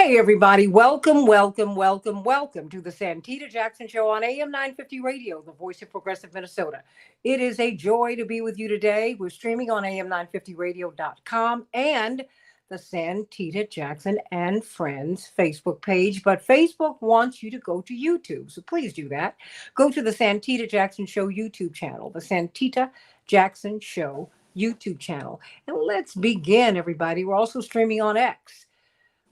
Hey, everybody. Welcome to the Santita Jackson Show on AM 950 Radio, the voice of progressive Minnesota. It is a joy to be with you today. We're streaming on am950radio.com and the Santita Jackson and Friends Facebook page. But Facebook wants you to go to YouTube. So please do that. Go to the Santita Jackson Show YouTube channel, the Santita Jackson Show YouTube channel. And let's begin, everybody. We're also streaming on X.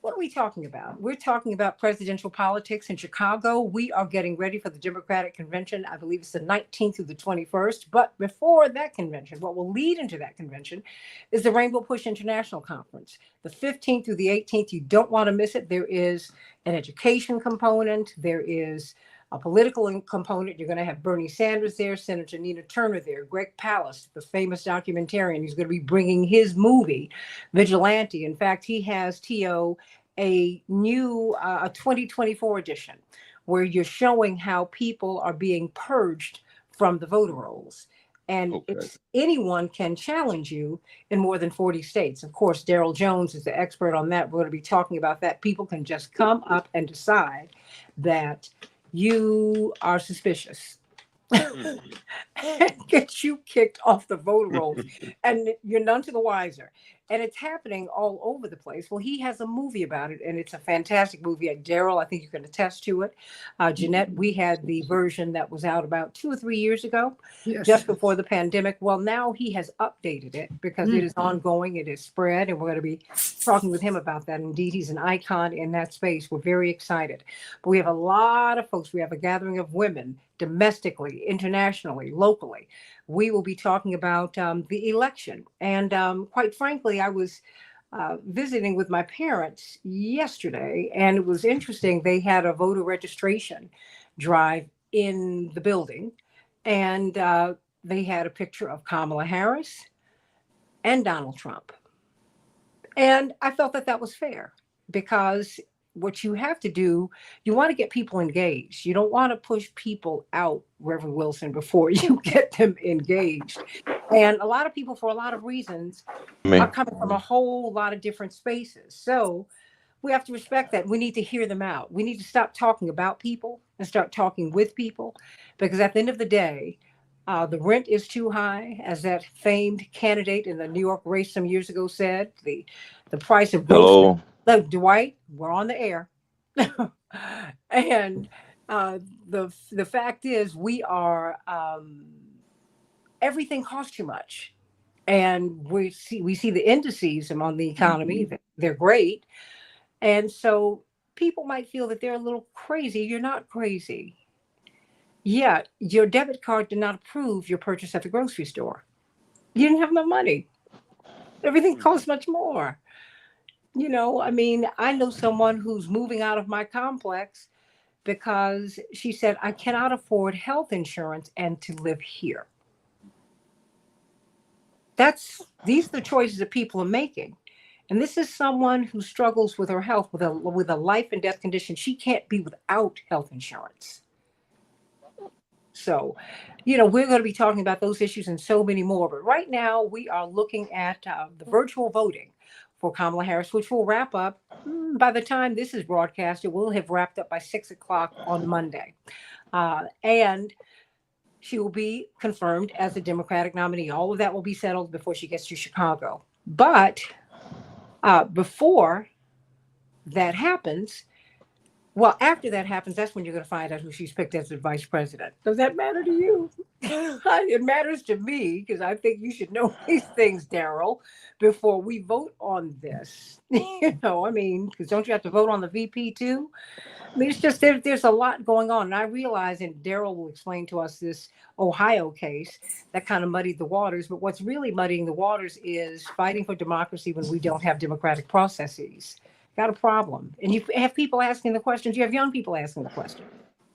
What are we talking about? We're talking about presidential politics in Chicago. We are getting ready for the Democratic Convention. I believe it's the 19th through the 21st. But before that convention, what will lead into that convention is the Rainbow Push International Conference. The 15th through the 18th, you don't want to miss it. There is an education component. There is a political component. You're going to have Bernie Sanders there, Senator Nina Turner there, Greg Palast, the famous documentarian. He's going to be bringing his movie, Vigilante. In fact, he has, T.O., a new 2024 edition where you're showing how people are being purged from the voter rolls. And anyone can challenge you in more than 40 states. Of course, Daryl Jones is the expert on that. We're going to be talking about that. People can just come up and decide that you are suspicious and get you kicked off the voter rolls, and you're none to the wiser. And it's happening all over the place. Well, he has a movie about it, and it's a fantastic movie. Daryl, I think you can attest to it. Jeanette, we had the version that was out about 2 or 3 years ago, just before the pandemic. Well, now he has updated it because it is ongoing, it is spread, and we're going to be talking with him about that. Indeed, he's an icon in that space. We're very excited. But we have a lot of folks. We have a gathering of women domestically, internationally, locally. We will be talking about the election. And quite frankly, I was visiting with my parents yesterday, and it was interesting. They had a voter registration drive in the building, and they had a picture of Kamala Harris and Donald Trump. And I felt that that was fair because what you have to do, you want to get people engaged. You don't want to push people out, Reverend Wilson, before you get them engaged. And a lot of people, for a lot of reasons, are coming from a whole lot of different spaces. So we have to respect that. We need to hear them out. We need to stop talking about people and start talking with people, because at the end of the day, the rent is too high, as that famed candidate in the New York race some years ago said. The price of groceries. Look, Dwight, we're on the air. And the fact is, we are everything costs too much. And we see the indices among the economy, they're great. And so people might feel that they're a little crazy. You're not crazy. Yeah, your debit card did not approve your purchase at the grocery store. You didn't have enough money. Everything costs much more. You know, I mean, I know someone who's moving out of my complex because she said, I cannot afford health insurance and to live here. These are the choices that people are making. And this is someone who struggles with her health, with a life and death condition. She can't be without health insurance. So, we're going to be talking about those issues and so many more. But right now, we are looking at the virtual voting for Kamala Harris, which will wrap up by the time this is broadcasted. We'll have wrapped up by 6 o'clock on Monday. And she will be confirmed as a Democratic nominee. All of that will be settled before she gets to Chicago. But before that happens, after that happens, that's when you're going to find out who she's picked as the vice president. Does that matter to you? It matters to me, because I think you should know these things, Daryl, before we vote on this. Because don't you have to vote on the VP too? I mean, it's just there's a lot going on. And I realize, and Daryl will explain to us this Ohio case that kind of muddied the waters. But what's really muddying the waters is fighting for democracy when we don't have democratic processes. Got a problem. And you have people asking the questions. You have young people asking the questions.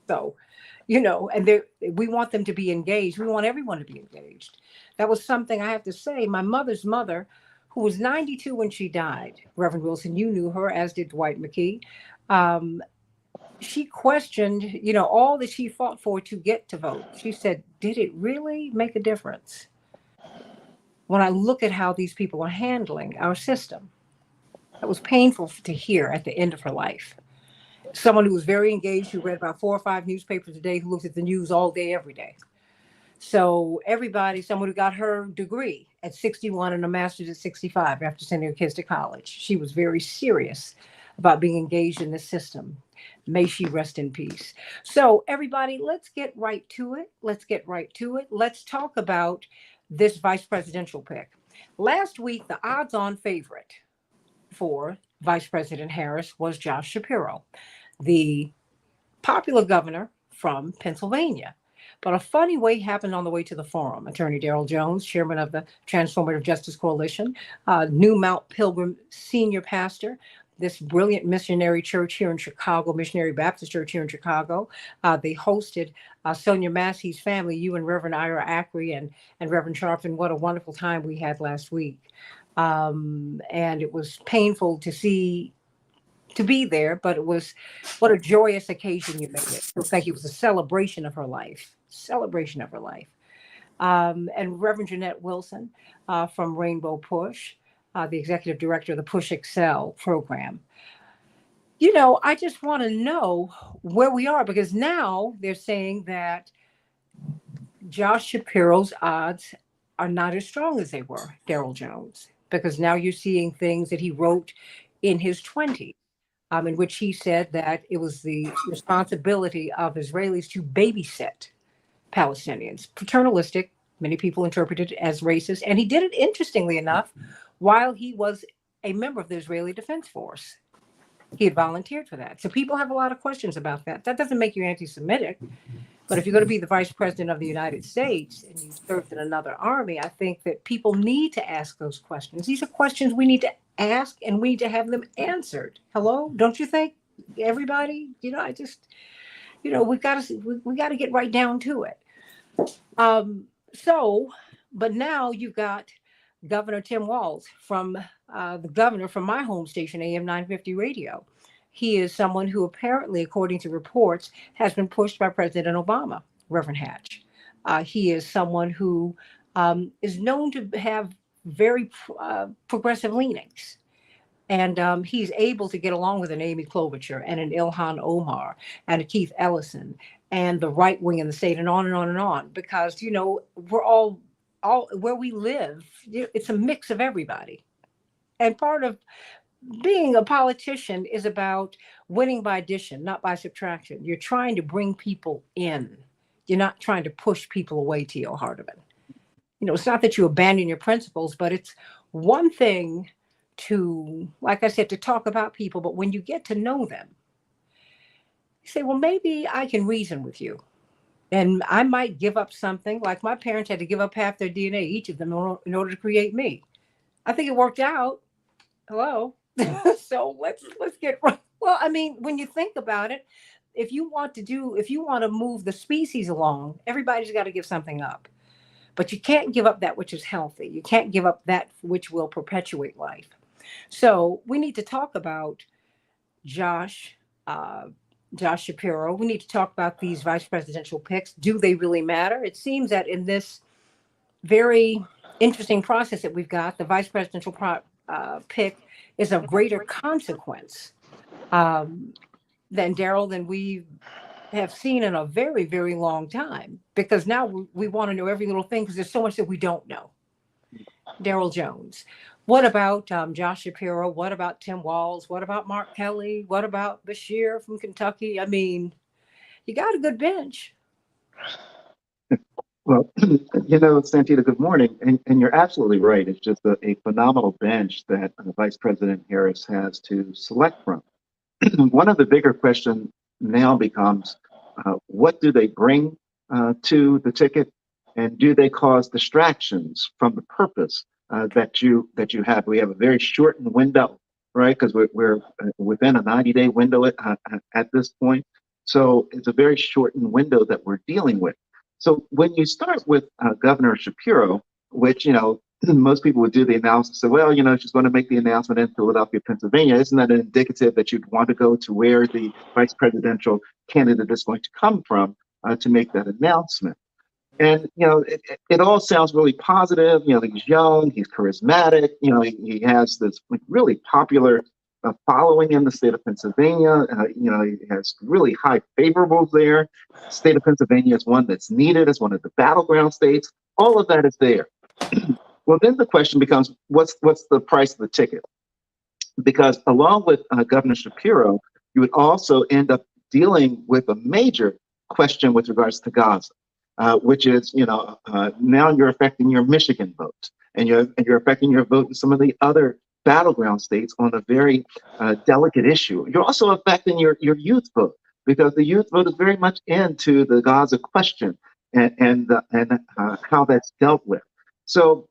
So, and we want them to be engaged. We want everyone to be engaged. That was something I have to say. My mother's mother, who was 92 when she died, Reverend Wilson, you knew her, as did Dwight McKee. She questioned, all that she fought for to get to vote. She said, did it really make a difference? When I look at how these people are handling our system. That was painful to hear at the end of her life. Someone who was very engaged, who read about 4 or 5 newspapers a day, who looked at the news all day, every day. So everybody, someone who got her degree at 61 and a master's at 65 after sending her kids to college, she was very serious about being engaged in the system. May she rest in peace. So everybody, let's get right to it. Let's get right to it. Let's talk about this vice presidential pick. Last week, the odds-on favorite for Vice President Harris was Josh Shapiro, the popular governor from Pennsylvania. But a funny way happened on the way to the forum. Attorney Darrell Jones, chairman of the Transformative Justice Coalition, New Mount Pilgrim senior pastor, this brilliant missionary church here in Chicago, Missionary Baptist Church here in Chicago. They hosted Sonia Massey's family, you and Reverend Ira Ackrey and Reverend Sharpton. What a wonderful time we had last week. And it was painful to be there, but it was what a joyous occasion you made it. It was like it was a celebration of her life, celebration of her life. And Reverend Jeanette Wilson from Rainbow Push, the executive director of the Push Excel program. You know, I just want to know where we are, because now they're saying that Josh Shapiro's odds are not as strong as they were, Darrell Jones, because now you're seeing things that he wrote in his 20s. In which he said that it was the responsibility of Israelis to babysit Palestinians. Paternalistic, many people interpret it as racist. And he did it, interestingly enough, while he was a member of the Israeli Defense Force. He had volunteered for that. So people have a lot of questions about that. That doesn't make you anti-Semitic. But if you're going to be the vice president of the United States and you served in another army, I think that people need to ask those questions. These are questions we need to ask, and we need to have them answered. Hello? Don't you think, everybody? You know, we got to get right down to it. But now you've got Governor Tim Walz from the governor from my home station, AM 950 Radio. He is someone who apparently, according to reports, has been pushed by President Obama, Reverend Hatch. He is someone who is known to have very progressive leanings. And he's able to get along with an Amy Klobuchar and an Ilhan Omar and a Keith Ellison and the right wing in the state, and on and on and on, because, you know, we're all where we live, it's a mix of everybody. And part of being a politician is about winning by addition, not by subtraction. You're trying to bring people in. You're not trying to push people away to your heart of it. You know, it's not that you abandon your principles, but it's one thing to, like I said, to talk about people, but when you get to know them, you say, well, maybe I can reason with you. And I might give up something, like my parents had to give up half their DNA, each of them, in order to create me. I think it worked out. Hello. So let's get right. Well, I mean, when you think about it, if you want to move the species along, everybody's got to give something up. But you can't give up that which is healthy. You can't give up that which will perpetuate life. So we need to talk about Josh Shapiro. We need to talk about these vice presidential picks. Do they really matter? It seems that in this very interesting process that we've got, the vice presidential pick is of greater consequence than we have seen in a very, very long time, because now we want to know every little thing, because there's so much that we don't know. Darrell Jones. What about Josh Shapiro? What about Tim Walz? What about Mark Kelly? What about Bashir from Kentucky? I mean, you got a good bench. Well, Santita, good morning. And you're absolutely right. It's just a phenomenal bench that Vice President Harris has to select from. One of the bigger questions now becomes, what do they bring to the ticket, and do they cause distractions from the purpose that you have? We have a very shortened window, right? Because we're within a 90-day window at this point. So it's a very shortened window that we're dealing with. So when you start with Governor Shapiro, which, most people would do the analysis, say, well, she's going to make the announcement in Philadelphia, Pennsylvania. Isn't that indicative that you'd want to go to where the vice presidential candidate is going to come from to make that announcement? And, it all sounds really positive. He's young, he's charismatic, he has this really popular following in the state of Pennsylvania. He has really high favorables there. State of Pennsylvania is one that's needed, as one of the battleground states. All of that is there. Well, then the question becomes, what's the price of the ticket? Because along with Governor Shapiro, you would also end up dealing with a major question with regards to Gaza, which is, now you're affecting your Michigan vote, and you're affecting your vote in some of the other battleground states on a very delicate issue. You're also affecting your youth vote, because the youth vote is very much into the Gaza question and how that's dealt with. So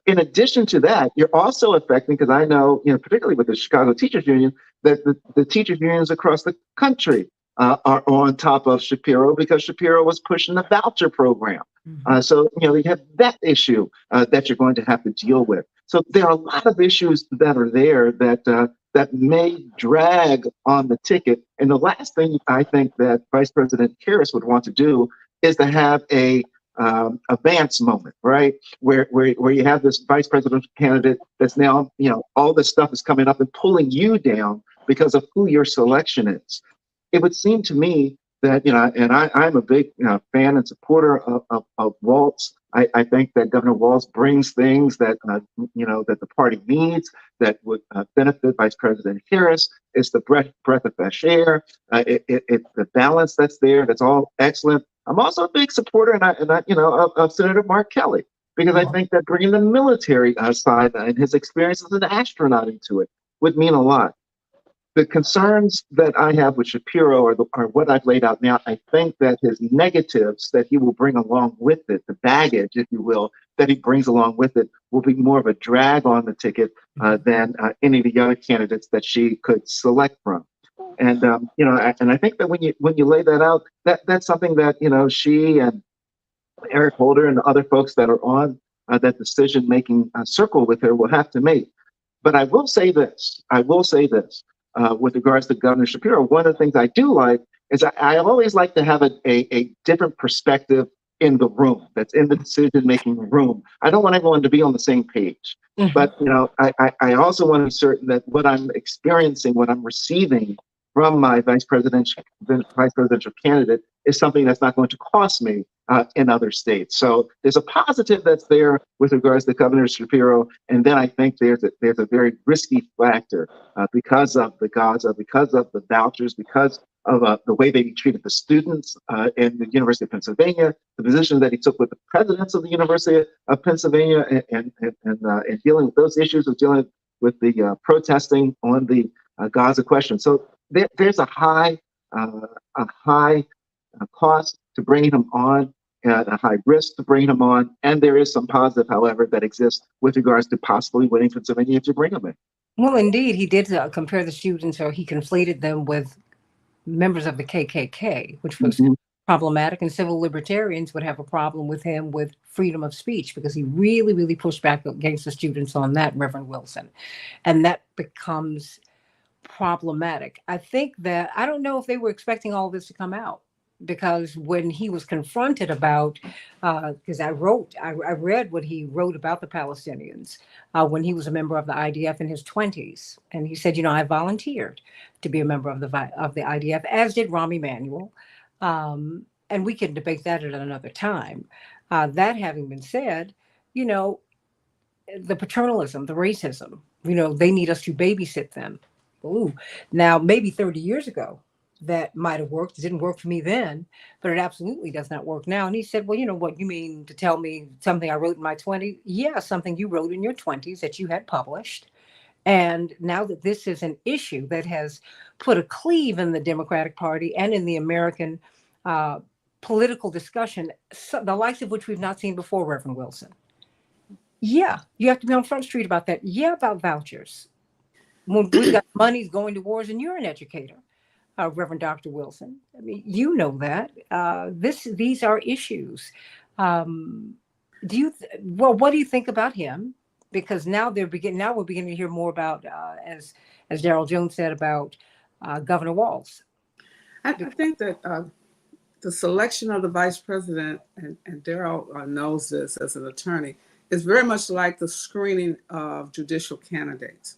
in addition to that, you're also affecting, because I know, particularly with the Chicago Teachers Union, that the teachers unions across the country are on top of Shapiro, because Shapiro was pushing the voucher program. So, you have that issue that you're going to have to deal with. So there are a lot of issues that are there that may drag on the ticket. And the last thing I think that Vice President Harris would want to do is to have a Vance moment, right? Where you have this vice presidential candidate that's now, all this stuff is coming up and pulling you down because of who your selection is. It would seem to me that, and I'm a big fan and supporter of Walz. I think that Governor Walz brings things that, that the party needs that would benefit Vice President Harris. It's the breath of fresh air. It's the balance that's there. That's all excellent. I'm also a big supporter of Senator Mark Kelly, because I think that bringing the military side and his experience as an astronaut into it would mean a lot. The concerns that I have with Shapiro are what I've laid out now. I think that his negatives that he will bring along with it, the baggage, if you will, that he brings along with it, will be more of a drag on the ticket than any of the other candidates that she could select from. And and I think that when you lay that out, that's something that she and Eric Holder and the other folks that are on that decision-making circle with her will have to make. But I will say this. With regards to Governor Shapiro, one of the things I do like is I always like to have a different perspective in the room, that's in the decision-making room. I don't want everyone to be on the same page. But I also want to be certain that what I'm experiencing, what I'm receiving from my vice presidential candidate is something that's not going to cost me in other states. So there's a positive that's there with regards to Governor Shapiro, and then I think there's a very risky factor because of the Gaza, because of the vouchers, because of the way that he treated the students in the University of Pennsylvania, the position that he took with the presidents of the University of Pennsylvania, and dealing with those issues of dealing with the protesting on the Gaza question. So there's a high cost to bringing him on, and a high risk to bringing him on. And there is some positive, however, that exists with regards to possibly winning Pennsylvania to bring him in. Well, indeed, he did compare the students, or he conflated them with members of the KKK, which was problematic. And civil libertarians would have a problem with him with freedom of speech, because he really, really pushed back against the students on that, Reverend Wilson. And that becomes problematic. I think that, I don't know if they were expecting all this to come out, because when he was confronted about, because I read what he wrote about the Palestinians when he was a member of the IDF in his 20s, and he said, I volunteered to be a member of the IDF, as did Rahm Emanuel, and we can debate that at another time. That having been said, the paternalism, the racism, they need us to babysit them. Ooh. Now, maybe 30 years ago, that might have worked. It didn't work for me then, but it absolutely does not work now. And he said, well, what, you mean to tell me something I wrote in my 20s? Yeah, something you wrote in your 20s that you had published. And now that this is an issue that has put a cleave in the Democratic Party and in the American political discussion, the likes of which we've not seen before, Reverend Wilson. Yeah, you have to be on Front Street about that. Yeah, about vouchers. When we've got money's going to wars, and you're an educator, Reverend Dr. Wilson. I mean, you know that. These are issues. What do you think about him? Because now we're beginning to hear more about, as Darrell Jones said, about Governor Walz. I think that the selection of the vice president, and Daryl knows this as an attorney, is very much like the screening of judicial candidates.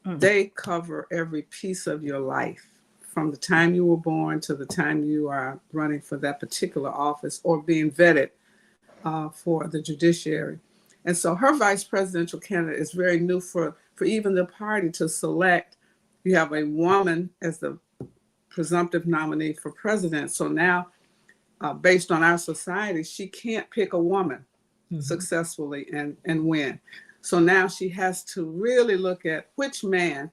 Mm-hmm. They cover every piece of your life from the time you were born to the time you are running for that particular office or being vetted for the judiciary. And so her vice presidential candidate is very new for even the party to select. You have a woman as the presumptive nominee for president. So now, based on our society, she can't pick a woman successfully and win. So now she has to really look at which man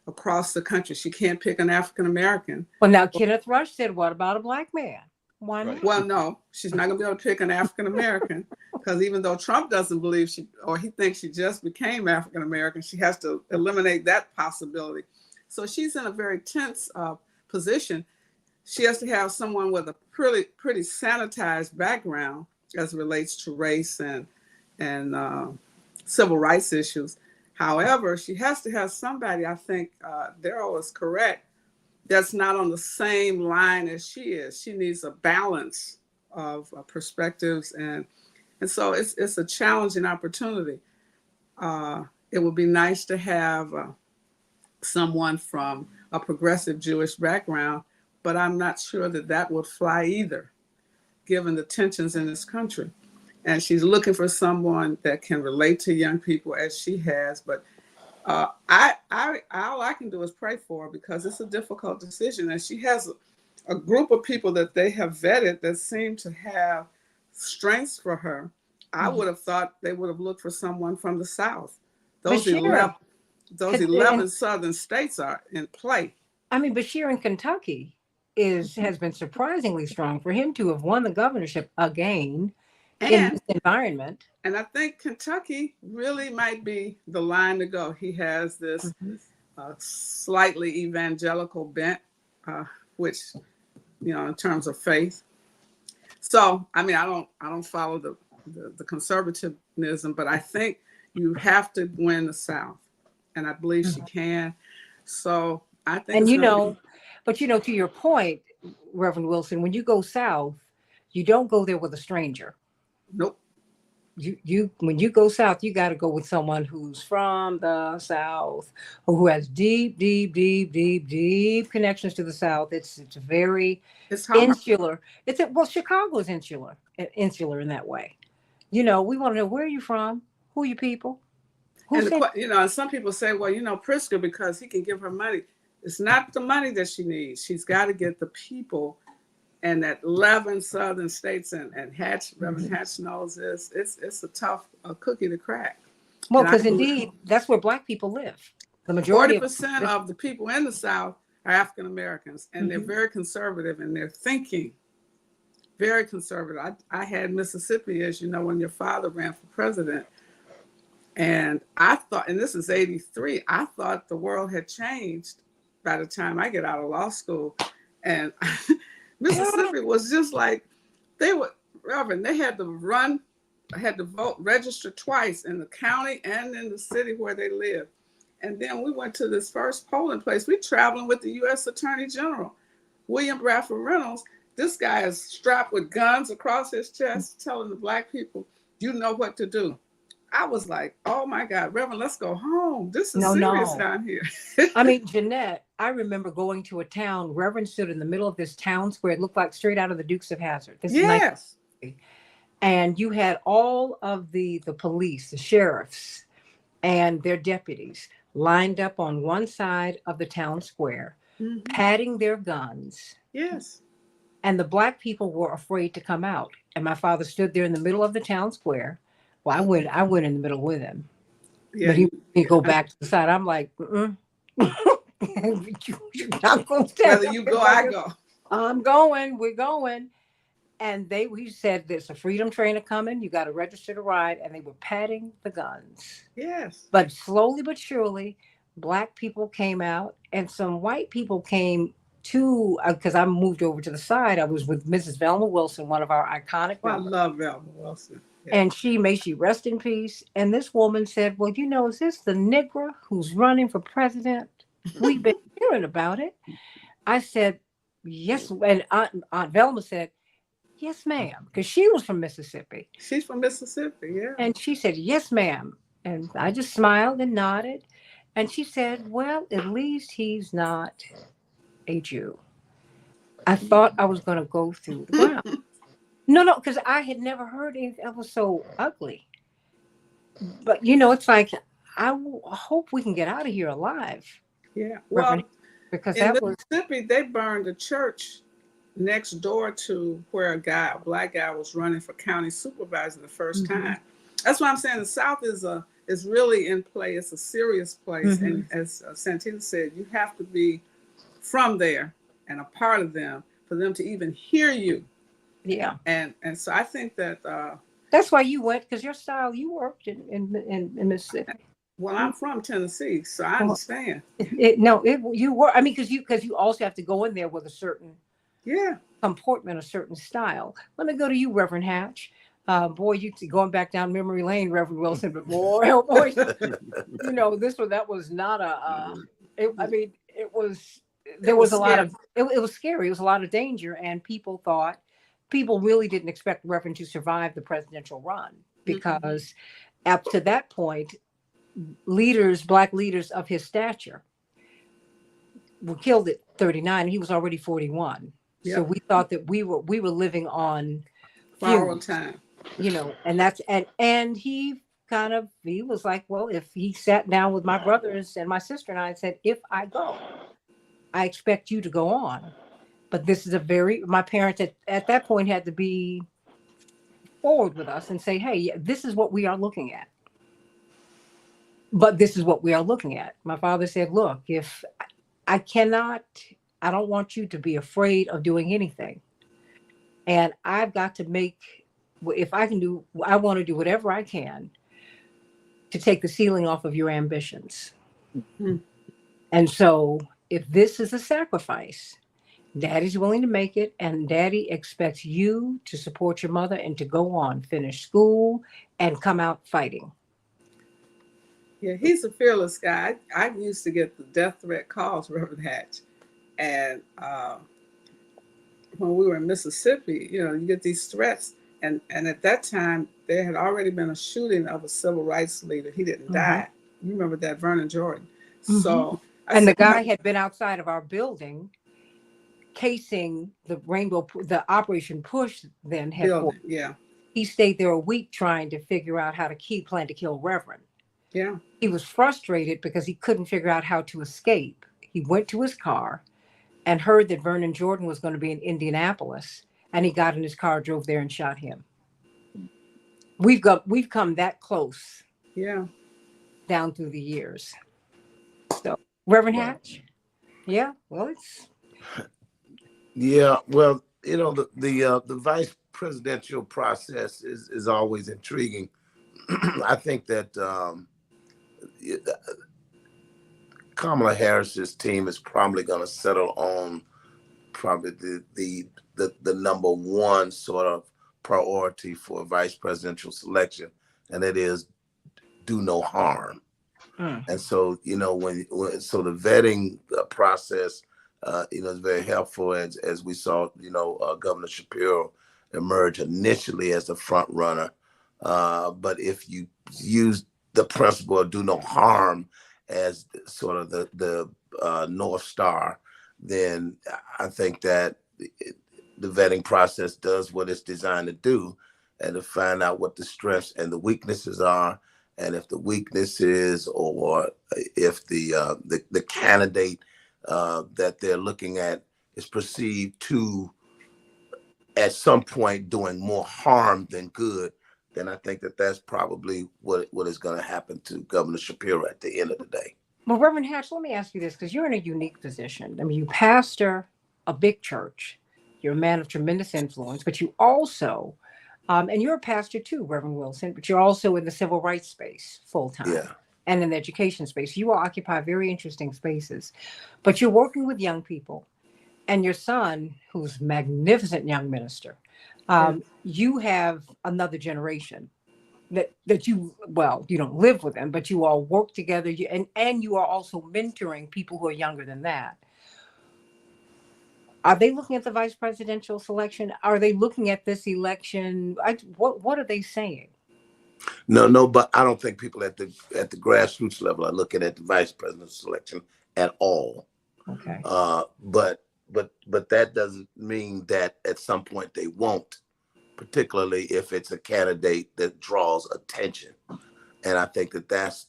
across the country. She can't pick an African American. Well, now Kenneth Rush said, what about a black man? Why not? Well, no, she's not going to be able to pick an African American because even though Trump doesn't believe he thinks she just became African American, she has to eliminate that possibility. So she's in a very tense position. She has to have someone with a pretty sanitized background as it relates to race and civil rights issues. However, she has to have somebody, I think Daryl is correct, that's not on the same line as she is. She needs a balance of perspectives. And so it's a challenging opportunity. It would be nice to have someone from a progressive Jewish background, but I'm not sure that would fly either, given the tensions in this country. And she's looking for someone that can relate to young people as she has. But all I can do is pray for her because it's a difficult decision. And she has a group of people that they have vetted that seem to have strengths for her. I would have thought they would have looked for someone from the South. Those 11 southern states are in play. I mean, Bashir in Kentucky has been surprisingly strong for him to have won the governorship again in this environment. And I think Kentucky really might be the line to go. He has this slightly evangelical bent, which, in terms of faith. So, I mean, I don't follow the conservatism, but I think you have to win the South, and I believe she can. So I think. And but to your point, Reverend Wilson, when you go south, you don't go there with a stranger. Nope. When you go south, you got to go with someone who's from the South, or who has deep connections to the South. It's very insular. Chicago is insular in that way. We want to know, where are you from? Who are you people? And some people say, well, Pritzker, because he can give her money. It's not the money that she needs. She's got to get the people. And that 11 southern states, and Reverend Hatch knows this, it's a tough cookie to crack. Well, because indeed, that's where Black people live. The majority 40% of the people in the South are African Americans, and they're very conservative in their thinking. Very conservative. I had Mississippi, as you know, when your father ran for president. And I thought, and this is 83, I thought the world had changed by the time I get out of law school. And Mississippi was just like, they had to vote, register twice in the county and in the city where they lived. And then we went to this first polling place. We traveling with the U.S. Attorney General, William Bradford Reynolds. This guy is strapped with guns across his chest, telling the Black people, you know what to do. I was like, oh my God, Reverend, let's go home. This is serious down here. I mean, Jeanette, I remember going to a town. Reverend stood in the middle of this town square. It looked like straight out of the Dukes of Hazzard. Yes. And you had all of the police, the sheriffs, and their deputies lined up on one side of the town square, patting their guns. Yes. And the Black people were afraid to come out. And my father stood there in the middle of the town square. Well, I went in the middle with him. Yeah. But he go back to the side. I'm like, You're not going to stand. Whether you go, I go. I'm going. We're going. And we said, there's a freedom train coming. You got to register to ride. And they were patting the guns. Yes. But slowly but surely, Black people came out, and some white people came too, because I moved over to the side. I was with Mrs. Velma Wilson, one of our iconic members. I love Velma Wilson. Yeah. And may she rest in peace. And this woman said, well, is this the Negro who's running for president? We've been hearing about it. I said, yes. And Aunt Velma said, yes, ma'am, because she was from Mississippi. She's from Mississippi, yeah. And she said, yes, ma'am. And I just smiled and nodded. And she said, well, at least he's not a Jew. I thought I was going to go through the ground. No, because I had never heard anything that was so ugly. But, it's like, hope we can get out of here alive. Yeah. Well, because in that was Mississippi, they burned a church next door to where a black guy was running for county supervisor the first time. That's why I'm saying the South is really in play. It's a serious place. And as Santita said, you have to be from there and a part of them for them to even hear you. Yeah. And so I think that that's why you went, because your style, you worked in Mississippi. Well, I'm from Tennessee, so I understand. You were. I mean, because you also have to go in there with a certain comportment, a certain style. Let me go to you, Reverend Hatch. Boy, you going back down memory lane, Reverend Wilson, but boy, oh boy, that was not a. It was. There was a lot of. It was scary. It was a lot of danger, and people really didn't expect the Reverend to survive the presidential run, because up to that point, black leaders of his stature were killed at 39. He was already 41. Yep. So we thought that we were living on borrowed time, and that's, and he was like, well, if he sat down with my brothers and my sister and I and said, if I go, I expect you to go on. But this is my parents at that point had to be forward with us and say, hey, this is what we are looking at. But this is what we are looking at. My father said, look, if I don't want you to be afraid of doing anything. And I've got to I want to do whatever I can to take the ceiling off of your ambitions. And so if this is a sacrifice, Daddy's willing to make it, and Daddy expects you to support your mother and to go on, finish school, and come out fighting. Yeah, he's a fearless guy. I used to get the death threat calls, Reverend Hatch. And when we were in Mississippi, you get these threats. And at that time, there had already been a shooting of a civil rights leader. He didn't die. You remember that, Vernon Jordan. So, the guy had been outside of our building casing the Operation Push then headquarters. Yeah. He stayed there a week trying to figure out how to plan to kill Reverend. Yeah. He was frustrated because he couldn't figure out how to escape. He went to his car and heard that Vernon Jordan was going to be in Indianapolis, and he got in his car, drove there, and shot him. We've come that close. Yeah. Down through the years. So, Reverend Hatch? Yeah, well, it's... Yeah, well, the vice presidential process is always intriguing. I think that Kamala Harris's team is probably going to settle on probably the number one sort of priority for vice presidential selection, and it is do no harm. And so, so the vetting process, is very helpful as we saw, Governor Shapiro emerge initially as the front runner. But if you use the principle of do no harm as sort of the North Star, then I think that the vetting process does what it's designed to do, and to find out what the strengths and the weaknesses are. And if the weaknesses, or if the candidate that they're looking at is perceived to, at some point, doing more harm than good, then I think that that's probably what is going to happen to Governor Shapiro at the end of the day. Well, Reverend Hatch, let me ask you this, because you're in a unique position. I mean, you pastor a big church. You're a man of tremendous influence, but you also, and you're a pastor too, Reverend Wilson, but you're also in the civil rights space full time. Yeah. And in the education space. You all occupy very interesting spaces, but you're working with young people, and your son, who's a magnificent young minister, you have another generation that you don't live with them, but you all work together, and you are also mentoring people who are younger than that. Are they looking at the vice presidential selection? Are they looking at this election? What are they saying? No, but I don't think people at the grassroots level are looking at the vice presidential selection at all. Okay. But that doesn't mean that at some point they won't, particularly if it's a candidate that draws attention. And I think that's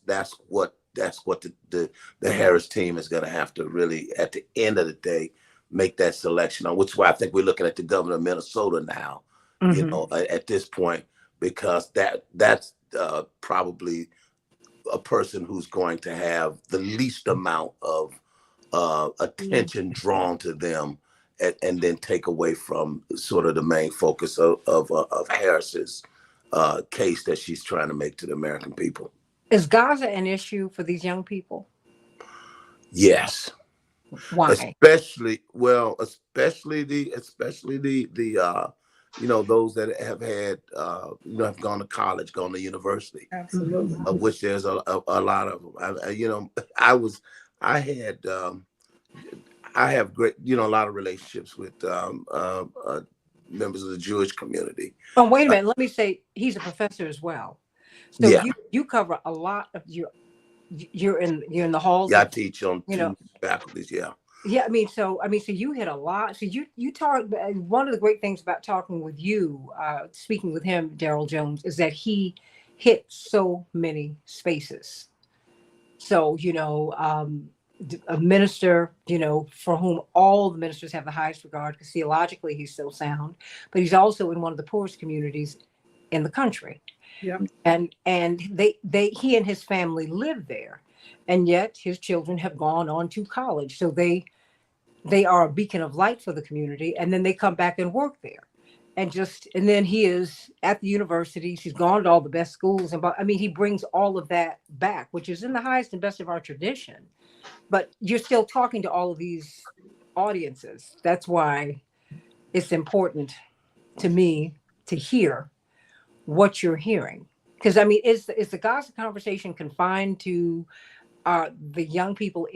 what the Harris team is going to have to really, at the end of the day, make that selection on. Which is why I think we're looking at the governor of Minnesota now, you know, at this point, because that's probably a person who's going to have the least amount of attention drawn to them, and then take away from sort of the main focus of Harris's case that she's trying to make to the American people. Is Gaza an issue for these young people? Yes. Why? Especially the you know, those that have had you know, have gone to college, gone to university. Absolutely. Of which there's a lot of them. You know, I have great, you know, a lot of relationships with members of the Jewish community. Oh, wait a minute. Let me say, he's a professor as well. So Yeah. you cover a lot of you're in the halls. Yeah, I teach on you know, faculties. Yeah. Yeah, I mean, so you hit a lot. So you talk. One of the great things about talking with you, speaking with him, Daryl Jones, is that he hit so many spaces. So you know, a minister, you know, for whom all the ministers have the highest regard, because theologically he's so sound, but he's also in one of the poorest communities in the country. Yeah. And he and his family live there, and yet his children have gone on to college. So they are a beacon of light for the community, and then they come back and work there. And then he is at the universities. He's gone to all the best schools, and I mean, he brings all of that back, which is in the highest and best of our tradition. But you're still talking to all of these audiences. That's why it's important to me to hear what you're hearing. Because I mean, is the Gaza conversation confined to the young people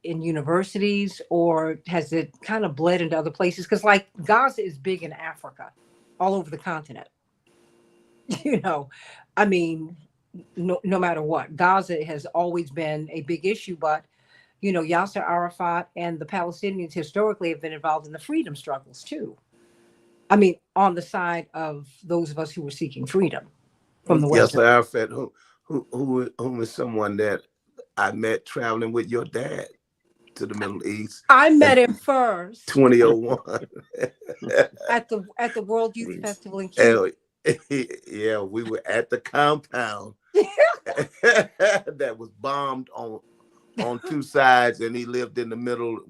in universities, or has it kind of bled into other places? Because like Gaza is big in Africa, all over the continent. You know, I mean, no matter what, Gaza has always been a big issue. But you know, Yasser Arafat and the Palestinians historically have been involved in the freedom struggles too. I mean, on the side of those of us who were seeking freedom from the West. Yasser Arafat, who is someone that I met traveling with your dad to the Middle East. I met him first 2001 at the World Youth Festival in Cuba. Yeah, we were at the compound that was bombed on two sides, and he lived in the middle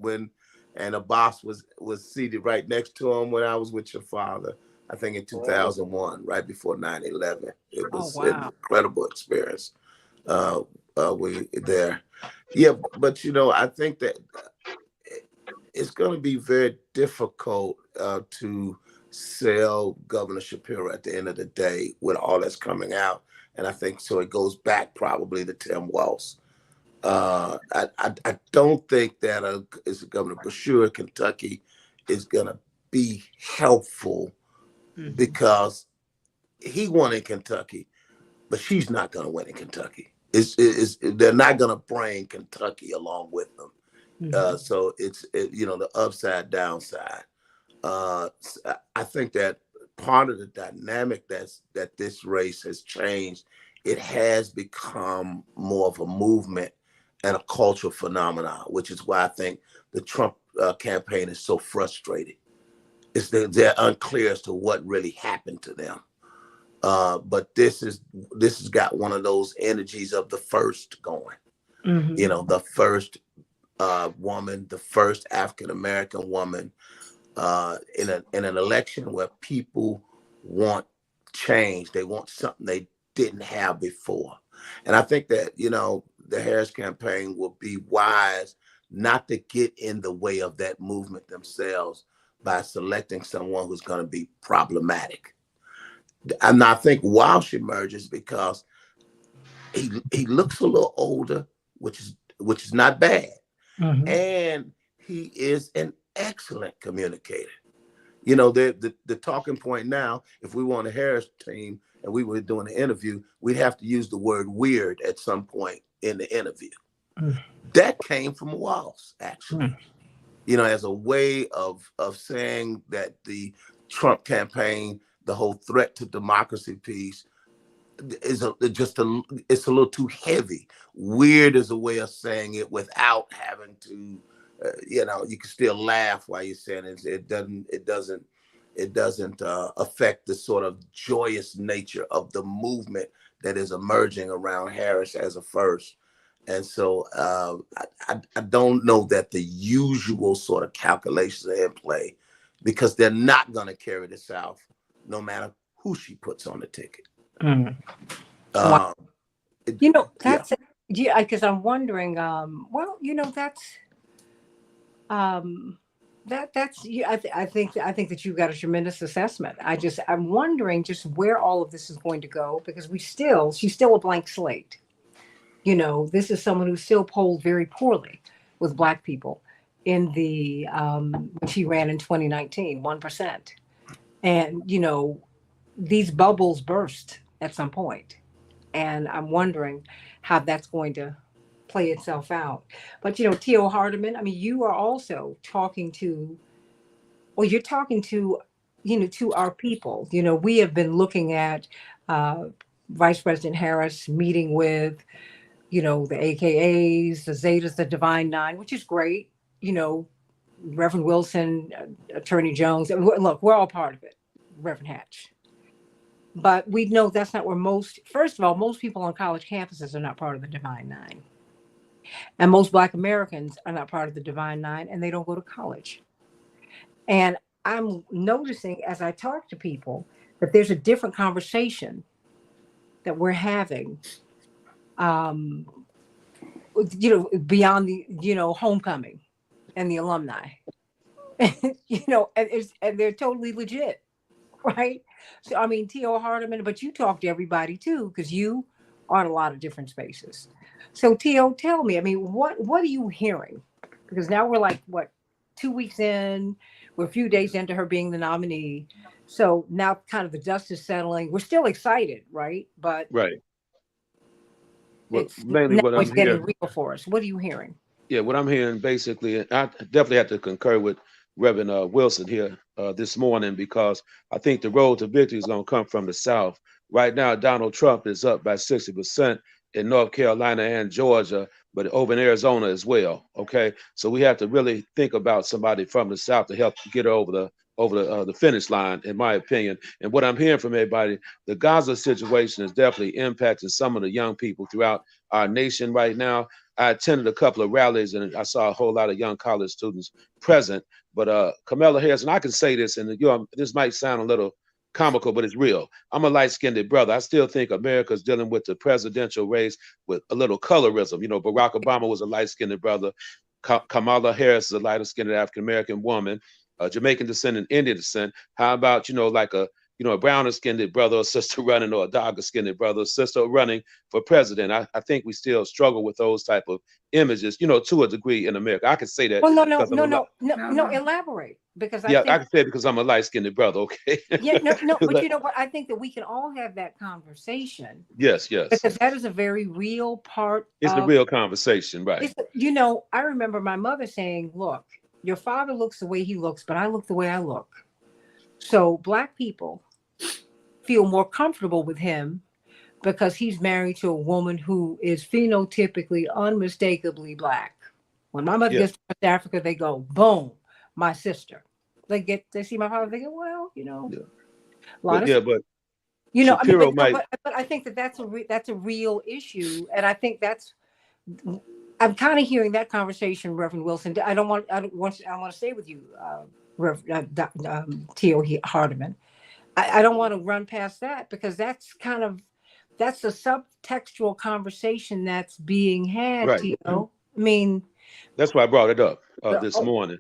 and Abbas was seated right next to him when I was with your father, I think in 2001, right before 9/11. It was an incredible experience. We there. Yeah, but you know, I think that it's going to be very difficult to sell Governor Shapiro at the end of the day with all that's coming out. And I think so it goes back probably to Tim Walz. I don't think that as Governor Bashir of Kentucky is going to be helpful because he won in Kentucky, but she's not going to win in Kentucky. They're not going to bring Kentucky along with them. So it's you know, the upside downside. I think that part of the dynamic that this race has changed. It has become more of a movement and a cultural phenomenon, which is why I think the Trump campaign is so frustrated. They're unclear as to what really happened to them. But this has got one of those energies of the first going. You know, the first woman, the first African American woman in an election where people want change. They want something they didn't have before. And I think that, you know, the Harris campaign will be wise not to get in the way of that movement themselves by selecting someone who's going to be problematic. And I think Walsh emerges because he looks a little older, which is not bad. And he is an excellent communicator. You know, the talking point now, if we want a Harris team and we were doing an interview, we'd have to use the word weird at some point in the interview. That came from Walls, actually. You know, as a way of saying that the Trump campaign, the whole threat to democracy piece, it's a little too heavy. Weird is a way of saying it without having to, you know, you can still laugh while you're saying it. It doesn't affect the sort of joyous nature of the movement that is emerging around Harris as a first. And so I don't know that the usual sort of calculations are in play, because they're not going to carry the South no matter who she puts on the ticket. Wow. You know, that's because I'm wondering. Well, you know, that's I think that you've got a tremendous assessment. I'm wondering just where all of this is going to go, because she's still a blank slate. You know, this is someone who still polled very poorly with Black people in the when she ran in 2019, 1%. And, you know, these bubbles burst at some point. And I'm wondering how that's going to play itself out. But, you know, T.O. Hardeman, I mean, you are also talking to, you're talking to, you know, to our people. You know, we have been looking at Vice President Harris meeting with, you know, the AKAs, the Zetas, the Divine Nine, which is great. You know, Reverend Wilson, Attorney Jones. Look, we're all part of it, Reverend Hatch. But we know that's not where first of all, most people on college campuses are not part of the Divine Nine. And most Black Americans are not part of the Divine Nine, and they don't go to college. And I'm noticing as I talk to people that there's a different conversation that we're having, you know, beyond the, you know, homecoming and the alumni, you know, and they're totally legit, right? So, I mean, T.O. Hardeman, but you talk to everybody too, because you are in a lot of different spaces. So, T.O., tell me, I mean, what are you hearing? Because now we're like, 2 weeks in, we're a few days into her being the nominee. So now kind of the dust is settling. We're still excited, right? But right. Well, it's mainly what I'm getting hearing. real for us. What are you hearing? Yeah, what I'm hearing basically, and I definitely have to concur with Reverend Wilson here this morning, because I think the road to victory is going to come from the South. Right now, Donald Trump is up by 60% in North Carolina and Georgia, but over in Arizona as well. Okay, so we have to really think about somebody from the South to help get her over the finish line, in my opinion. And what I'm hearing from everybody, the Gaza situation is definitely impacting some of the young people throughout our nation right now. I attended a couple of rallies and I saw a whole lot of young college students present. But Kamala Harris, and I can say this, and you know, this might sound a little comical, but it's real. I'm a light-skinned brother. I still think America's dealing with the presidential race with a little colorism. You know, Barack Obama was a light-skinned brother. Kamala Harris is a lighter-skinned African-American woman, Jamaican descent and Indian descent. How about, you know, like a browner-skinned brother or sister running, or a darker-skinned brother or sister running for president? I think we still struggle with those type of images, you know, to a degree in America. I can say that. Well, no. Elaborate, because I think I can say it because I'm a light-skinned brother. Okay. Yeah, no. But you know what? I think that we can all have that conversation. Yes. Because that is a very real part. It's the real conversation, right? You know, I remember my mother saying, "Look, your father looks the way he looks, but I look the way I look." So Black people feel more comfortable with him because he's married to a woman who is phenotypically unmistakably Black. When my mother gets to West Africa, they go, boom, my sister. They see my father, they go, well, you know, but you know, Shapiro but I think that's a real issue, and I think I'm kind of hearing that conversation, Reverend Wilson. I want to stay with you, T.O. Hardeman. I don't want to run past that, because that's a subtextual conversation that's being had, right. T.O. I mean, that's why I brought it up this morning.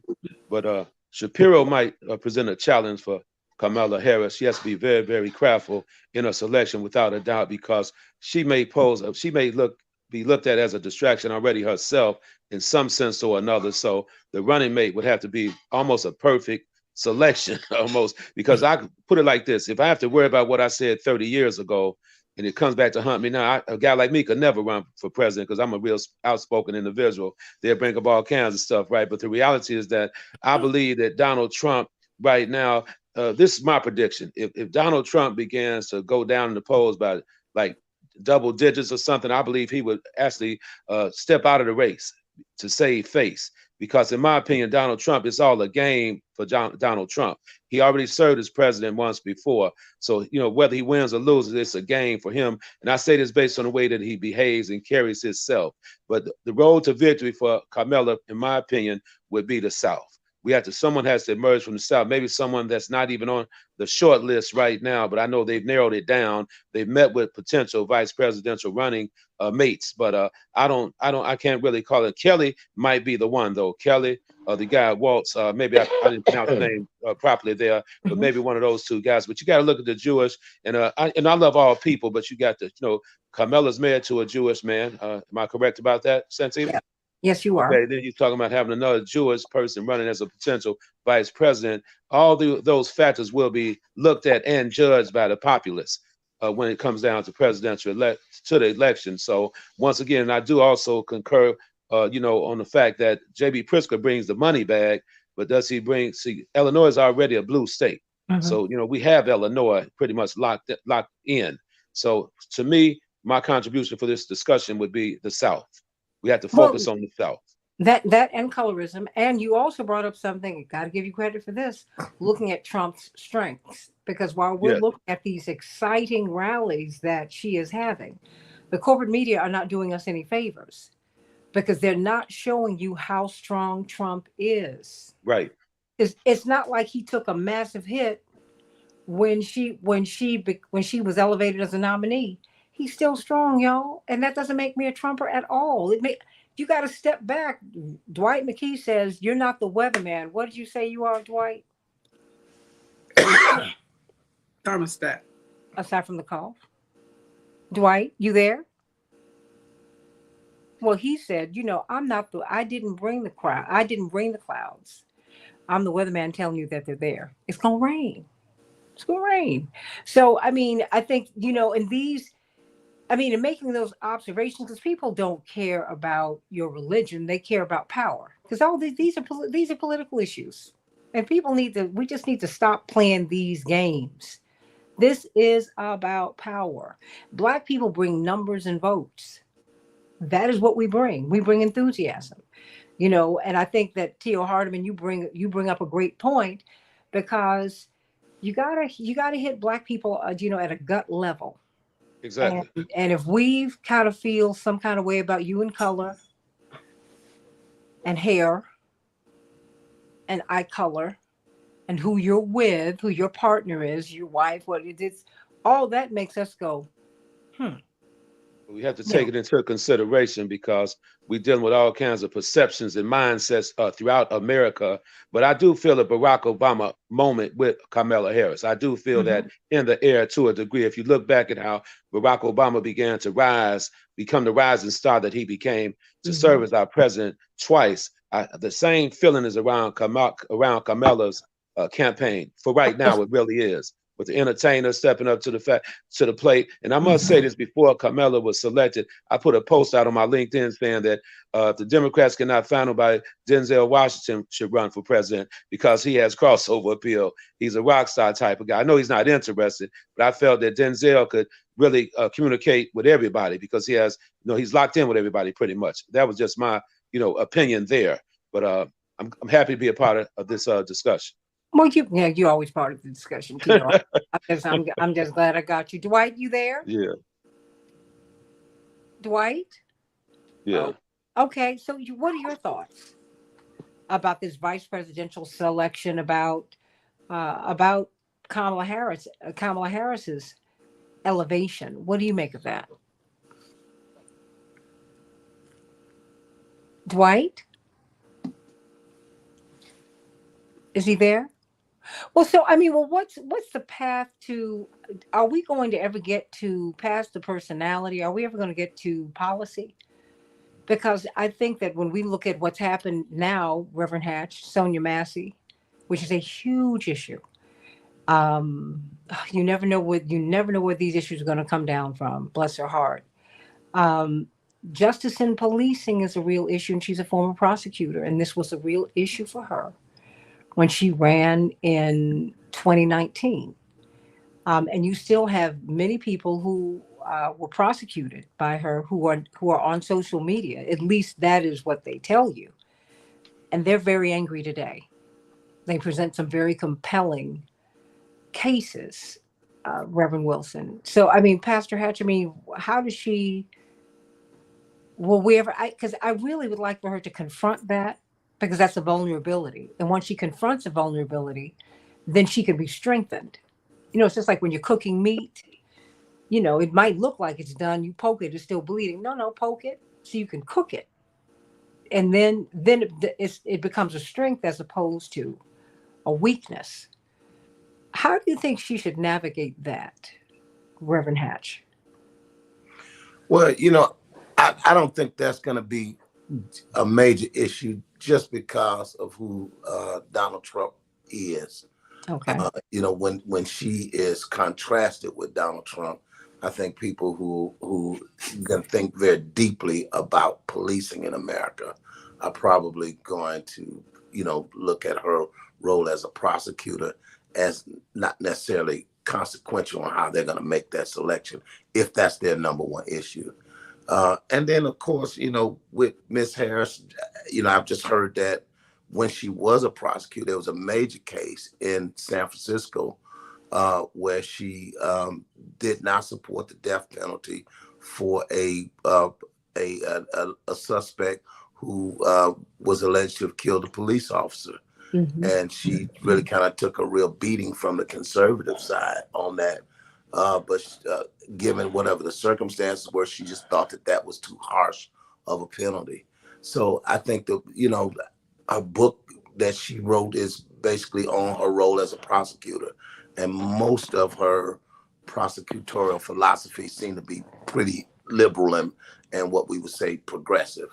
But Shapiro might present a challenge for Kamala Harris. She has to be very, very careful in her selection, without a doubt, because she may be looked at as a distraction already herself in some sense or another. So the running mate would have to be almost a perfect selection, almost, because I could put it like this: if I have to worry about what I said 30 years ago, and it comes back to haunt me now, a guy like me could never run for president because I'm a real outspoken individual. They'll bring up all kinds of stuff, right? But the reality is that I believe that Donald Trump right now, this is my prediction. If Donald Trump begins to go down in the polls by like double digits or something, I believe he would actually step out of the race to save face. Because in my opinion, Donald Trump, it's all a game for Donald Trump. He already served as president once before. So, whether he wins or loses, it's a game for him. And I say this based on the way that he behaves and carries himself. But the road to victory for Kamala, in my opinion, would be the South. Someone has to emerge from the South, maybe someone that's not even on the short list right now, but I know they've narrowed it down. They've met with potential vice presidential running mates, but I can't really call it. Kelly might be the one though. Kelly, the guy Waltz, maybe I didn't pronounce the name properly there, but maybe one of those two guys. But you got to look at the Jewish, and I love all people, but you got to, Kamala's married to a Jewish man. Am I correct about that, Santita? Yeah. Yes, you are. Okay, then you're talking about having another Jewish person running as a potential vice president. All those factors will be looked at and judged by the populace when it comes down to to the election. So once again, I do also concur, on the fact that J.B. Pritzker brings the money bag, but does he bring? See, Illinois is already a blue state, so we have Illinois pretty much locked in. So to me, my contribution for this discussion would be the South. We have to focus on the South. That and colorism. And you also brought up something, got to give you credit for this, looking at Trump's strengths. Because while we're looking at these exciting rallies that she is having, the corporate media are not doing us any favors because they're not showing you how strong Trump is. Right. It's not like he took a massive hit when she was elevated as a nominee. He's still strong, y'all. And that doesn't make me a Trumper at all. You got to step back. Dwight McKee says, you're not the weatherman. What did you say you are, Dwight? Thermostat. Aside from the cough. Dwight, you there? Well, he said, I didn't bring the crowd. I didn't bring the clouds. I'm the weatherman telling you that they're there. It's going to rain. It's going to rain. So, I think, in making those observations, because people don't care about your religion, they care about power. Because all these are political issues, and we just need to stop playing these games. This is about power. Black people bring numbers and votes. That is what we bring. We bring enthusiasm, And I think that Tio Hardiman, you bring up a great point, because you gotta hit Black people, at a gut level. Exactly. And if we kind of feel some kind of way about you and color and hair and eye color and who you're with, who your partner is, your wife, what it is, all that makes us go, We have to take it into consideration because we're dealing with all kinds of perceptions and mindsets throughout America. But I do feel a Barack Obama moment with Kamala Harris. I do feel that in the air to a degree. If you look back at how Barack Obama began to become the rising star that he became to serve as our president twice, the same feeling is around Kamala's campaign. For right now, it really is. With the entertainer stepping up to the plate. And I must say this, before Kamala was selected, I put a post out on my LinkedIn saying that if the Democrats cannot find nobody, Denzel Washington should run for president because he has crossover appeal. He's a rock star type of guy. I know he's not interested, but I felt that Denzel could really communicate with everybody because he has, he's locked in with everybody pretty much. That was just my, opinion there. But I'm happy to be a part of this discussion. Well, you're always part of the discussion. I'm just glad I got you. Dwight, you there? Yeah. Dwight? Yeah. Oh, okay. So what are your thoughts about this vice presidential selection, about Kamala Harris's elevation? What do you make of that? Dwight? Is he there? Well, so what's the path to? Are we going to ever get to past the personality? Are we ever going to get to policy? Because I think that when we look at what's happened now, Reverend Hatch, Sonia Massey, which is a huge issue. Um, you never know where these issues are going to come down from. Bless her heart. Um, Justice in policing is a real issue, and she's a former prosecutor, and this was a real issue for her when she ran in 2019. And you still have many people who were prosecuted by her who are on social media. At least that is what they tell you, and they're very angry today. They present some very compelling cases, Reverend Wilson. So, I mean, Pastor Hatch, I mean, how does she? Will we ever? Because I really would like for her to confront that, because that's a vulnerability, and once she confronts a vulnerability, then she can be strengthened. You know, it's just like when you're cooking meat. You know, it might look like it's done. You poke it, it's still bleeding. No, no, poke it so you can cook it, and then it becomes a strength as opposed to a weakness. How do you think she should navigate that, Reverend Hatch? Well, I don't think that's going to be a major issue just because of who Donald Trump is. Okay. When she is contrasted with Donald Trump, I think people who can think very deeply about policing in America are probably going to, look at her role as a prosecutor as not necessarily consequential on how they're going to make that selection, if that's their number one issue. And then, of course, with Miss Harris, I've just heard that when she was a prosecutor, there was a major case in San Francisco where she did not support the death penalty for a suspect who was alleged to have killed a police officer. Mm-hmm. And she really kind of took a real beating from the conservative side on that. But given whatever the circumstances were, she just thought that was too harsh of a penalty. So I think that, a book that she wrote is basically on her role as a prosecutor. And most of her prosecutorial philosophy seemed to be pretty liberal and what we would say progressive.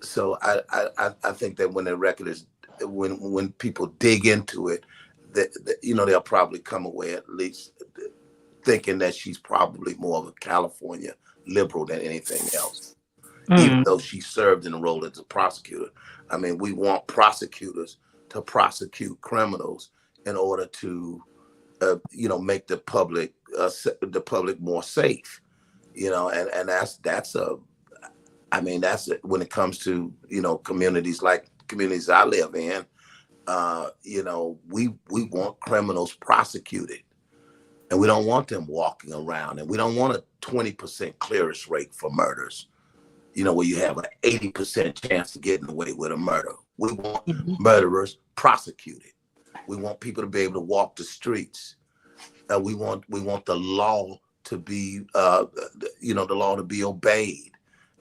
So I think that when the record is, when people dig into it, they'll probably come away at least thinking that she's probably more of a California liberal than anything else, even though she served in a role as a prosecutor. I mean, we want prosecutors to prosecute criminals in order to, make the public more safe. And that's when it comes to communities I live in. We want criminals prosecuted. And we don't want them walking around, and we don't want a 20% clearance rate for murders, where you have an 80% chance of getting away with a murder. We want murderers prosecuted. We want people to be able to walk the streets. We want the law to be, the law to be obeyed.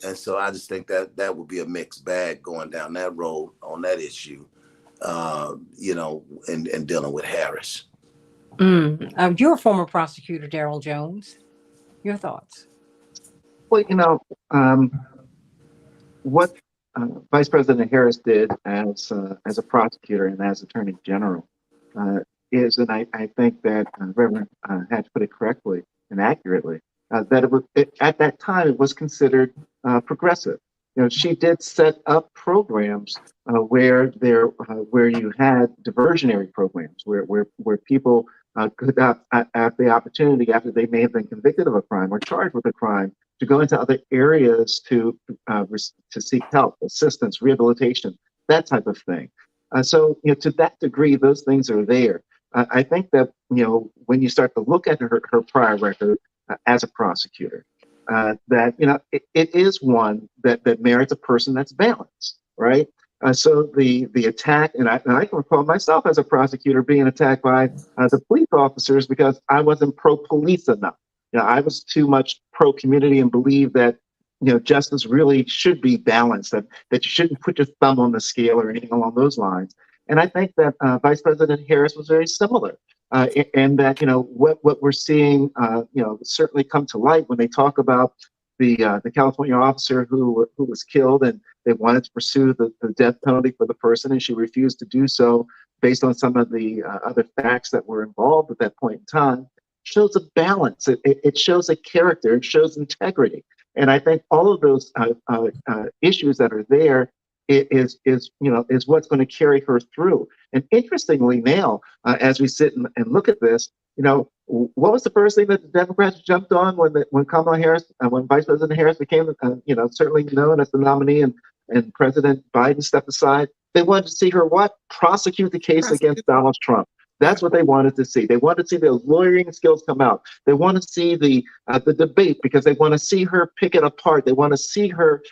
And so I just think that would be a mixed bag going down that road on that issue, and dealing with Harris. You're a former prosecutor, Darrell Jones. Your thoughts? Well, what Vice President Harris did as a prosecutor and as Attorney General is, and I think that Reverend Hatch put it correctly and accurately, that at that time it was considered progressive. She did set up programs where you had diversionary programs where people could have the opportunity, after they may have been convicted of a crime or charged with a crime, to go into other areas to seek help, assistance, rehabilitation, that type of thing. So to that degree, those things are there. I think that when you start to look at her prior record as a prosecutor, that it is one that merits a person that's balanced, right? So the attack, and I can recall myself as a prosecutor being attacked by the police officers because I wasn't pro-police enough. I was too much pro-community and believed that justice really should be balanced, that you shouldn't put your thumb on the scale or anything along those lines. And I think that Vice President Harris was very similar. And that what we're seeing certainly come to light when they talk about the California officer who was killed, and they wanted to pursue the death penalty for the person, and she refused to do so based on some of the other facts that were involved at that point in time. Shows a balance. It shows a character. It shows integrity. And I think all of those issues that are there is what's going to carry her through. And interestingly, now as we sit and look at this, what was the first thing that the Democrats jumped on when Kamala Harris, when Vice President Harris became, certainly known as the nominee, and President Biden stepped aside? They wanted to see her what? Prosecute the case against Donald Trump. That's what they wanted to see. They wanted to see their lawyering skills come out. They want to see the debate, because they want to see her pick it apart. They want to see her,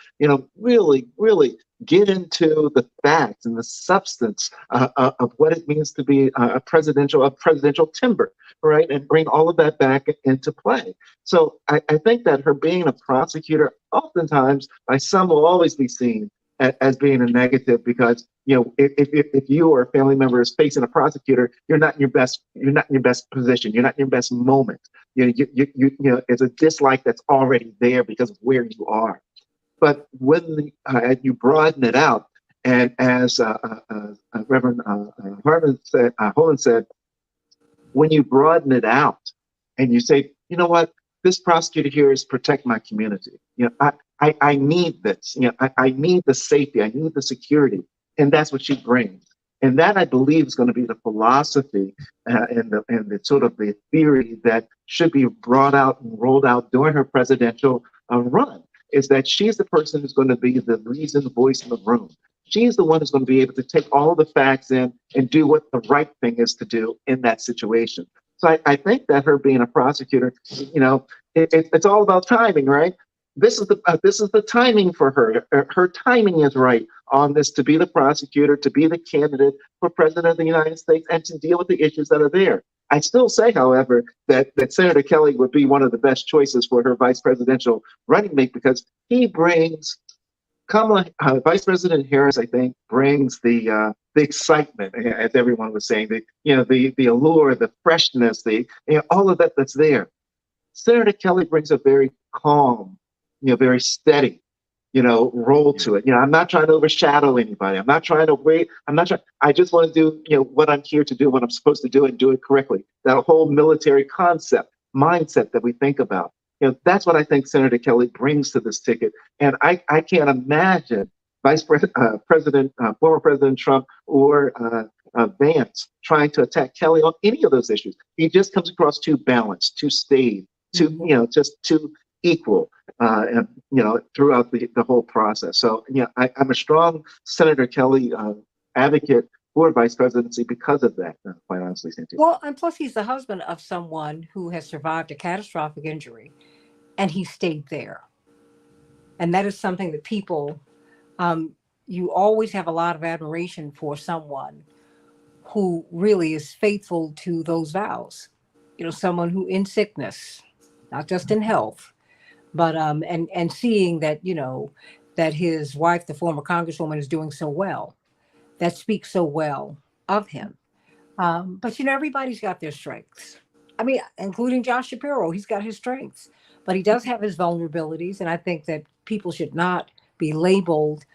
really, really get into the facts and the substance of what it means to be a presidential timber, right? And bring all of that back into play. So I think that her being a prosecutor, oftentimes by some, will always be seen as being a negative, because if you or a family member is facing a prosecutor, you're not in your best position, you're not in your best moment. It's a dislike that's already there because of where you are. But when you broaden it out, and as Reverend Holland said, when you broaden it out and you say, you know what, this prosecutor here is protect my community. I need this. I need the safety. I need the security, and that's what she brings. And that, I believe, is going to be the philosophy and the sort of the theory that should be brought out and rolled out during her presidential run. Is that she's the person who's going to be the reason, the voice in the room. She's the one who's going to be able to take all the facts in and do what the right thing is to do in that situation. So I think that her being a prosecutor, it's all about timing, right? This is the timing for her. Her timing is right on this, to be the prosecutor, to be the candidate for president of the United States, and to deal with the issues that are there. I still say, however, that Senator Kelly would be one of the best choices for her vice presidential running mate, because he brings Vice President Harris, I think, brings the excitement, as everyone was saying, the allure, the freshness, all of that that's there. Senator Kelly brings a very calm, very steady, role to it. I'm not trying to overshadow anybody. I'm not trying to wait. I just want to do, what I'm here to do, what I'm supposed to do, and do it correctly. That whole military mindset that we think about. That's what I think Senator Kelly brings to this ticket. And I can't imagine former President Trump or Vance trying to attack Kelly on any of those issues. He just comes across too balanced, too staid, just too equal, throughout the whole process. So, I'm a strong Senator Kelly advocate for vice presidency because of that, quite honestly, Santita. Well, and plus he's the husband of someone who has survived a catastrophic injury, and he stayed there. And that is something that people, you always have a lot of admiration for someone who really is faithful to those vows. Someone who in sickness, not just in health, but and seeing that, that his wife, the former Congresswoman, is doing so well. That speaks so well of him. But everybody's got their strengths. I mean, including Josh Shapiro, he's got his strengths, but he does have his vulnerabilities. And I think that people should not be labeled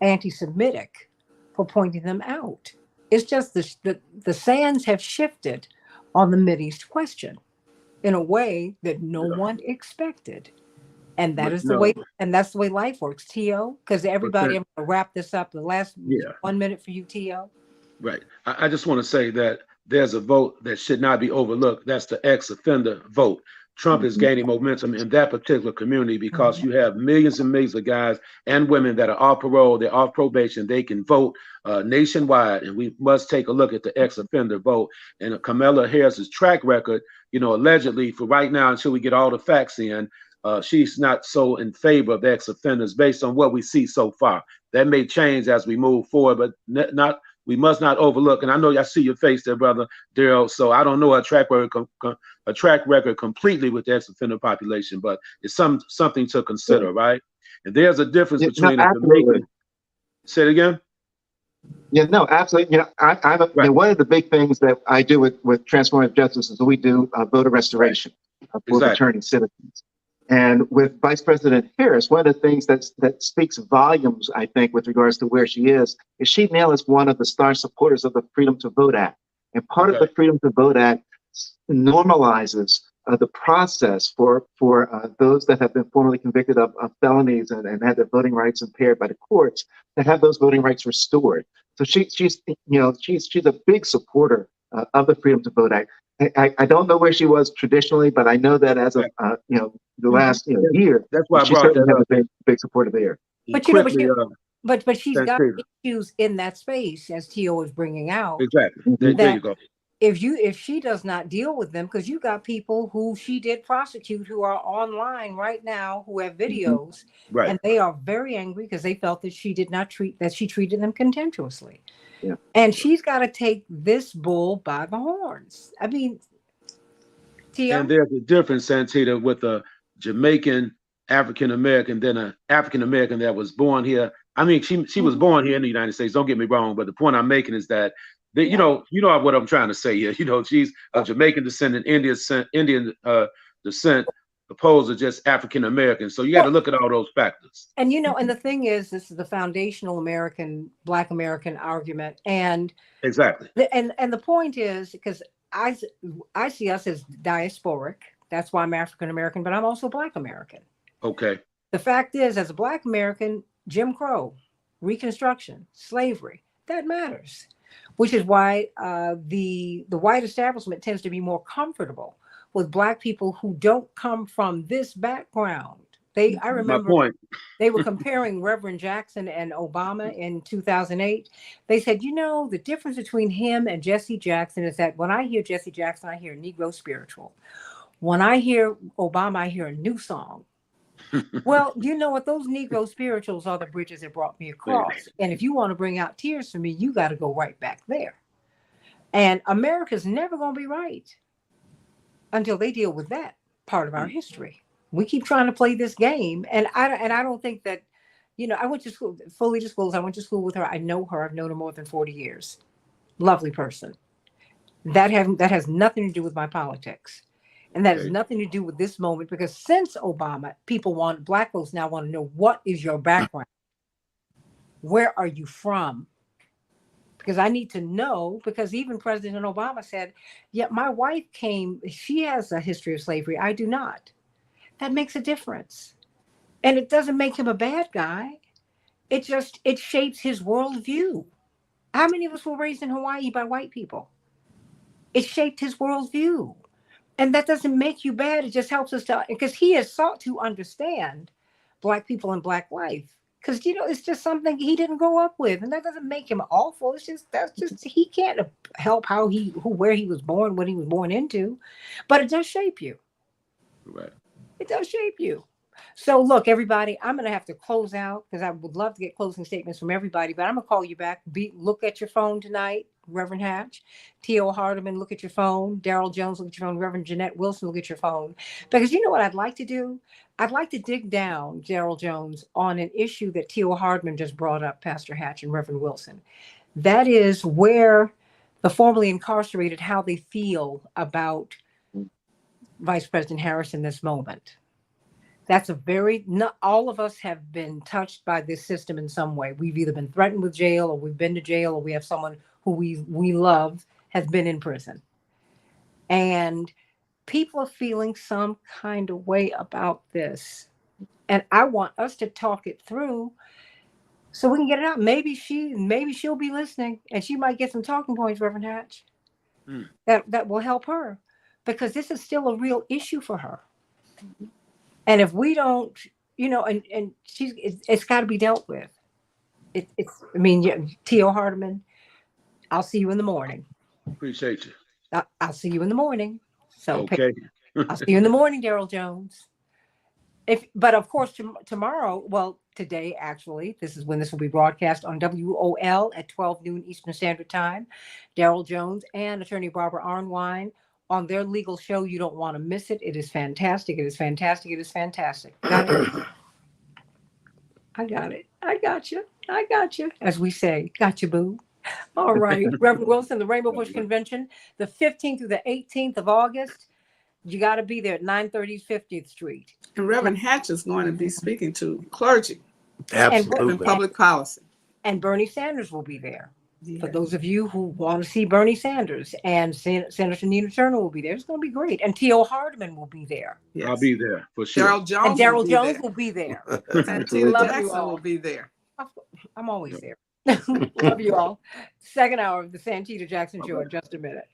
anti-Semitic for pointing them out. It's just the sands have shifted on the Mideast question in a way that no one expected. And that's the way life works, T.O., because everybody, I'm going to wrap this up. The last 1 minute for you, T.O. Right. I just want to say that there's a vote that should not be overlooked. That's the ex-offender vote. Trump is gaining momentum in that particular community because you have millions and millions of guys and women that are off parole, they're off probation, they can vote nationwide, and we must take a look at the ex-offender vote. And Kamala Harris's track record, allegedly for right now, until we get all the facts in, she's not so in favor of ex-offenders based on what we see so far. That may change as we move forward, but we must not overlook. And I know I see your face there, brother Daryl. So I don't know a track record completely with the ex-offender population, but it's something to consider, right? And there's a difference between absolutely. Say it again. Yeah, no, absolutely. One of the big things that I do with Transformative Justice is we do voter restoration for returning citizens. And with Vice President Harris, one of the things that speaks volumes, I think, with regards to where she is she now is one of the star supporters of the Freedom to Vote Act. And part of the Freedom to Vote Act normalizes the process for those that have been formally convicted of felonies and had their voting rights impaired by the courts to have those voting rights restored. So she's a big supporter of the Freedom to Vote Act. I don't know where she was traditionally, but I know that as of the last year, that's why she certainly has a big supporter there. But but she's got issues in that space, as Tio is bringing out. Exactly. There you go. If she does not deal with them, because you got people who she did prosecute who are online right now who have videos, and they are very angry because they felt that she treated them contemptuously. Yeah. And she's got to take this bull by the horns. I mean, Tio? And there's a difference, Santita, with a Jamaican African American than an African American that was born here. I mean, she was born here in the United States. Don't get me wrong, but the point I'm making is that you know what I'm trying to say here. You know, she's a Jamaican descendant, Indian descent, opposed to just African American. So you got to look at all those factors. And and the thing is, this is the foundational Black American argument, and exactly. And the point is, because I see us as diasporic. That's why I'm African American, but I'm also Black American. Okay. The fact is, as a Black American, Jim Crow, Reconstruction, slavery, that matters, which is why the white establishment tends to be more comfortable with Black people who don't come from this background. I remember they were comparing Reverend Jackson and Obama in 2008. They said, the difference between him and Jesse Jackson is that when I hear Jesse Jackson, I hear Negro spiritual. When I hear Obama, I hear a new song. Well, you know what? Those Negro spirituals are the bridges that brought me across. And if you want to bring out tears for me, you got to go right back there. And America's never going to be right until they deal with that part of our history. We keep trying to play this game. And I don't think that, I went to school, fully disclosed, I went to school with her. I know her. I've known her more than 40 years. Lovely person. That has nothing to do with my politics. And that has nothing to do with this moment, because since Obama, Black folks now want to know, what is your background? Where are you from? Because I need to know, because even President Obama said, yeah, my wife she has a history of slavery. I do not. That makes a difference. And it doesn't make him a bad guy. It shapes his worldview. How many of us were raised in Hawaii by white people? It shaped his worldview. And that doesn't make you bad. It just helps us because he has sought to understand Black people and Black life. Because, it's just something he didn't grow up with. And that doesn't make him awful. That's just, he can't help where he was born, what he was born into. But it does shape you. Right. It does shape you. So look, everybody, I'm going to have to close out because I would love to get closing statements from everybody, but I'm going to call you back. Look at your phone tonight, Reverend Hatch. T.O. Hardeman, look at your phone. Daryl Jones, look at your phone. Reverend Jeanette Wilson, look at your phone. Because you know what I'd like to do? I'd like to dig down, Daryl Jones, on an issue that T.O. Hardeman just brought up, Pastor Hatch and Reverend Wilson. That is where the formerly incarcerated, how they feel about Vice President Harris in this moment. That's not all of us have been touched by this system in some way. We've either been threatened with jail, or we've been to jail, or we have someone who we love has been in prison. And people are feeling some kind of way about this. And I want us to talk it through so we can get it out. Maybe she'll be listening and she might get some talking points, Reverend Hatch, that will help her, because this is still a real issue for her. And if we don't, and it's got to be dealt with. T.O. Hardeman, I'll see you in the morning. Appreciate you. I'll see you in the morning. So okay. I'll see you in the morning, Daryl Jones. But of course, tomorrow, well, today, actually, this is when this will be broadcast on WOL at 12 noon Eastern Standard Time. Daryl Jones and attorney Barbara Arnwine on their legal show. You don't want to miss it. It is fantastic. It is fantastic. It is fantastic. Got it? I got it. I got you. I got you. As we say, got you, boo. All right. Reverend Wilson, the Rainbow Bush Convention, the 15th through the 18th of August. You got to be there at 930 50th Street. And Reverend Hatch is going to be speaking to clergy in Absolutely. public policy. And Bernie Sanders will be there. For Yeah. those of you who want to see Bernie Sanders, and Senator Nina Turner will be there. It's going to be great. And T.O. Hardman will be there. Yes. I'll be there for sure. Daryl And Jones, Daryl Jones will be there. Santita Love you Jackson all. will be there. I'm always there. Love you all. Second hour of the Santita Jackson Show in just a minute.